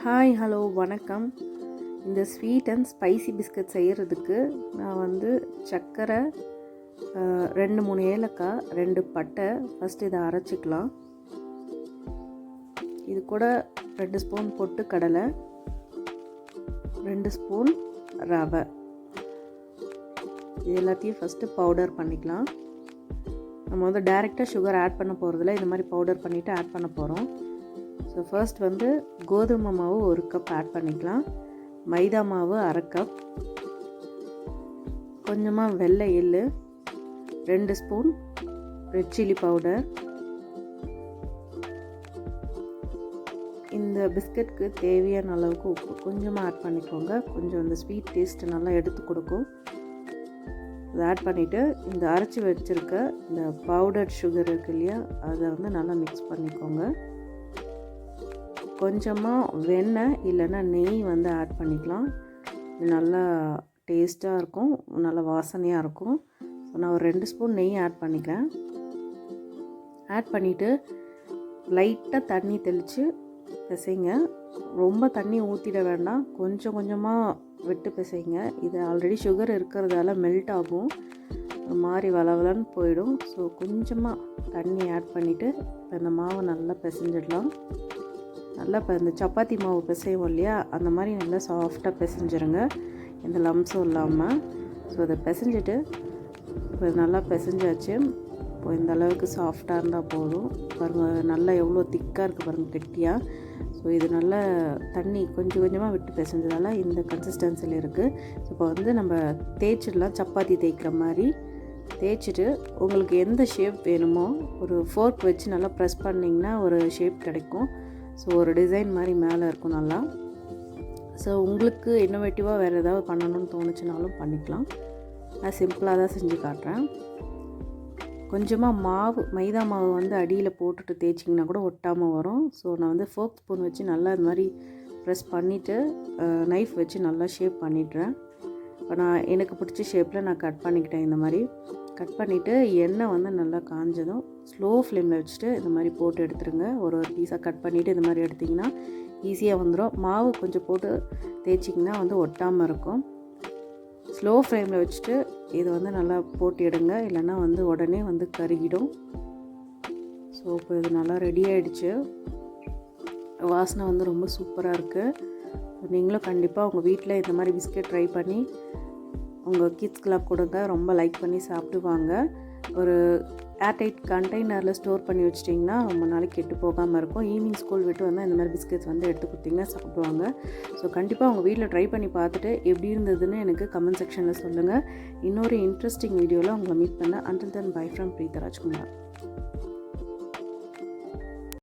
Hi hello வணக்கம். இந்த sweet and spicy biscuit செய்கிறதுக்கு நான் வந்து சர்க்கரை, 2-3 ஏலக்காய், 2 பட்டை ஃபஸ்ட்டு இதை அரைச்சிக்கலாம். இது கூட 2 ஸ்பூன் பொட்டு கடலை, 2 ஸ்பூன் ரவை, இது எல்லாத்தையும் ஃபஸ்ட்டு பவுடர் பண்ணிக்கலாம். நம்ம வந்து டைரெக்டாக சுகர் ஆட் பண்ண போகிறதில்ல, இந்த மாதிரி பவுடர் பண்ணிவிட்டு ஆட் பண்ண போகிறோம். ஸோ ஃபர்ஸ்ட் வந்து கோதுமை மாவு 1 கப் ஆட் பண்ணிக்கலாம். மைதா மாவு 1/2 கப், கொஞ்சமாக வெள்ளை எள்ளு, 2 ஸ்பூன் ரெட் சில்லி பவுடர். இந்த பிஸ்கட்க்கு தேவையான அளவுக்கு உப்பு கொஞ்சமாக ஆட் பண்ணிக்கோங்க. கொஞ்சம் இந்த ஸ்வீட் டேஸ்ட்டு நல்லா எடுத்து கொடுக்கும். அதை ஆட் பண்ணிவிட்டு இந்த அரைச்சி வச்சுருக்க இந்த பவுடர் சுகர் இருக்கு இல்லையா, அதை வந்து நல்லா மிக்ஸ் பண்ணிக்கோங்க. கொஞ்சமாக வெண்ணெய் இல்லைன்னா நெய் வந்து ஆட் பண்ணிக்கலாம். இது நல்லா டேஸ்ட்டாக இருக்கும், நல்லா வாசனையாக இருக்கும். ஸோ நான் ஒரு 2 ஸ்பூன் நெய் ஆட் பண்ணிக்கிறேன். ஆட் பண்ணிவிட்டு லைட்டாக தண்ணி தெளித்து பிசைங்க. ரொம்ப தண்ணி ஊற்றிட வேண்டாம், கொஞ்சம் கொஞ்சமாக விட்டு பிசைங்க. இது ஆல்ரெடி சுகர் இருக்கிறதால மெல்ட் ஆகும், ஒரு மாதிரி வளவலன்னு போயிடும். ஸோ கொஞ்சமாக தண்ணி ஆட் பண்ணிவிட்டு இந்த மாவை நல்லா பிசைஞ்சிடலாம். நல்லா இப்போ இந்த சப்பாத்தி மாவு பிசைவோம் இல்லையா, அந்த மாதிரி நல்லா சாஃப்டாக பிசைஞ்சிருங்க, எந்த லம்ஸும் இல்லாமல். ஸோ அதை பிசைஞ்சிட்டு இப்போ நல்லா பிசைஞ்சாச்சு. இப்போ இந்த அளவுக்கு சாஃப்டாக இருந்தால் போதும். பாருங்கள் நல்லா எவ்வளோ திக்காக இருக்குது பாருங்கள், கெட்டியாக. ஸோ இது நல்லா தண்ணி கொஞ்சம் கொஞ்சமாக விட்டு பிசைஞ்சதால இந்த கன்சிஸ்டன்சியில் இருக்குது. ஸோ இப்போ வந்து நம்ம தேய்ச்சிடலாம், சப்பாத்தி தேய்க்கிற மாதிரி தேய்ச்சிட்டு உங்களுக்கு எந்த ஷேப் வேணுமோ ஒரு ஃபோர்க் வச்சு நல்லா ப்ரெஸ் பண்ணிங்கன்னா ஒரு ஷேப் கிடைக்கும். ஸோ ஒரு டிசைன் மாதிரி மேலே இருக்கும் நல்லா. ஸோ உங்களுக்கு இன்னோவேட்டிவாக வேறு ஏதாவது பண்ணணும்னு தோணுச்சுனாலும் பண்ணிக்கலாம். நான் சிம்பிளாக தான் செஞ்சு காட்டுறேன். கொஞ்சமாக மாவு, மைதா மாவு வந்து அடியில் போட்டுட்டு தேய்ச்சிங்கன்னா கூட ஒட்டாமல் வரும். ஸோ நான் வந்து ஃபோர்க் ஸ்பூன் வச்சு நல்லா இது மாதிரி ப்ரெஸ் பண்ணிவிட்டு நைஃப் வச்சு நல்லா ஷேப் பண்ணிடுறேன். இப்போ நான் எனக்கு பிடிச்ச ஷேப்பில் நான் கட் பண்ணிக்கிட்டேன். இந்த மாதிரி கட் பண்ணிவிட்டு எண்ணெய் வந்து நல்லா காஞ்சதும் ஸ்லோ ஃப்ளேமில் வச்சுட்டு இந்த மாதிரி போட்டு எடுத்துருங்க. ஒரு பீஸாக கட் பண்ணிவிட்டு இந்த மாதிரி எடுத்திங்கன்னா ஈஸியாக வந்துடும். மாவு கொஞ்சம் போட்டு தேய்ச்சிங்கன்னா வந்து ஒட்டாமல் இருக்கும். ஸ்லோ ஃப்ளேமில் வச்சுட்டு இதை வந்து நல்லா போட்டு எடுங்க, இல்லைன்னா வந்து உடனே வந்து கருகிடும். ஸோ இப்போ இது நல்லா ரெடி ஆகிடுச்சு. வாசனை வந்து ரொம்ப சூப்பராக இருக்குது. நீங்களும் கண்டிப்பாக உங்கள் வீட்டில் இந்த மாதிரி பிஸ்கெட் ட்ரை பண்ணி உங்கள் கிட்ஸ்க்கெலாம் கொடுங்க, ரொம்ப லைக் பண்ணி சாப்பிடுவாங்க. ஒரு ஏர்டைட் கண்டெய்னரில் ஸ்டோர் பண்ணி வச்சிட்டிங்கன்னா ரொம்ப நாளைக்கு கெட்டு போகாமல் இருக்கும். ஈவினிங் ஸ்கூல் விட்டு வந்தால் இந்த மாதிரி பிஸ்கெட்ஸ் வந்து எடுத்து கொடுத்திங்கன்னா சாப்பிடுவாங்க. ஸோ கண்டிப்பாக உங்கள் வீட்டில் ட்ரை பண்ணி பார்த்துட்டு எப்படி இருந்ததுன்னு எனக்கு கமெண்ட் செக்ஷனில் சொல்லுங்கள். இன்னொரு இன்ட்ரெஸ்டிங் வீடியோவில் உங்களை மீட் பண்ண. Until then by from preetharajkumar.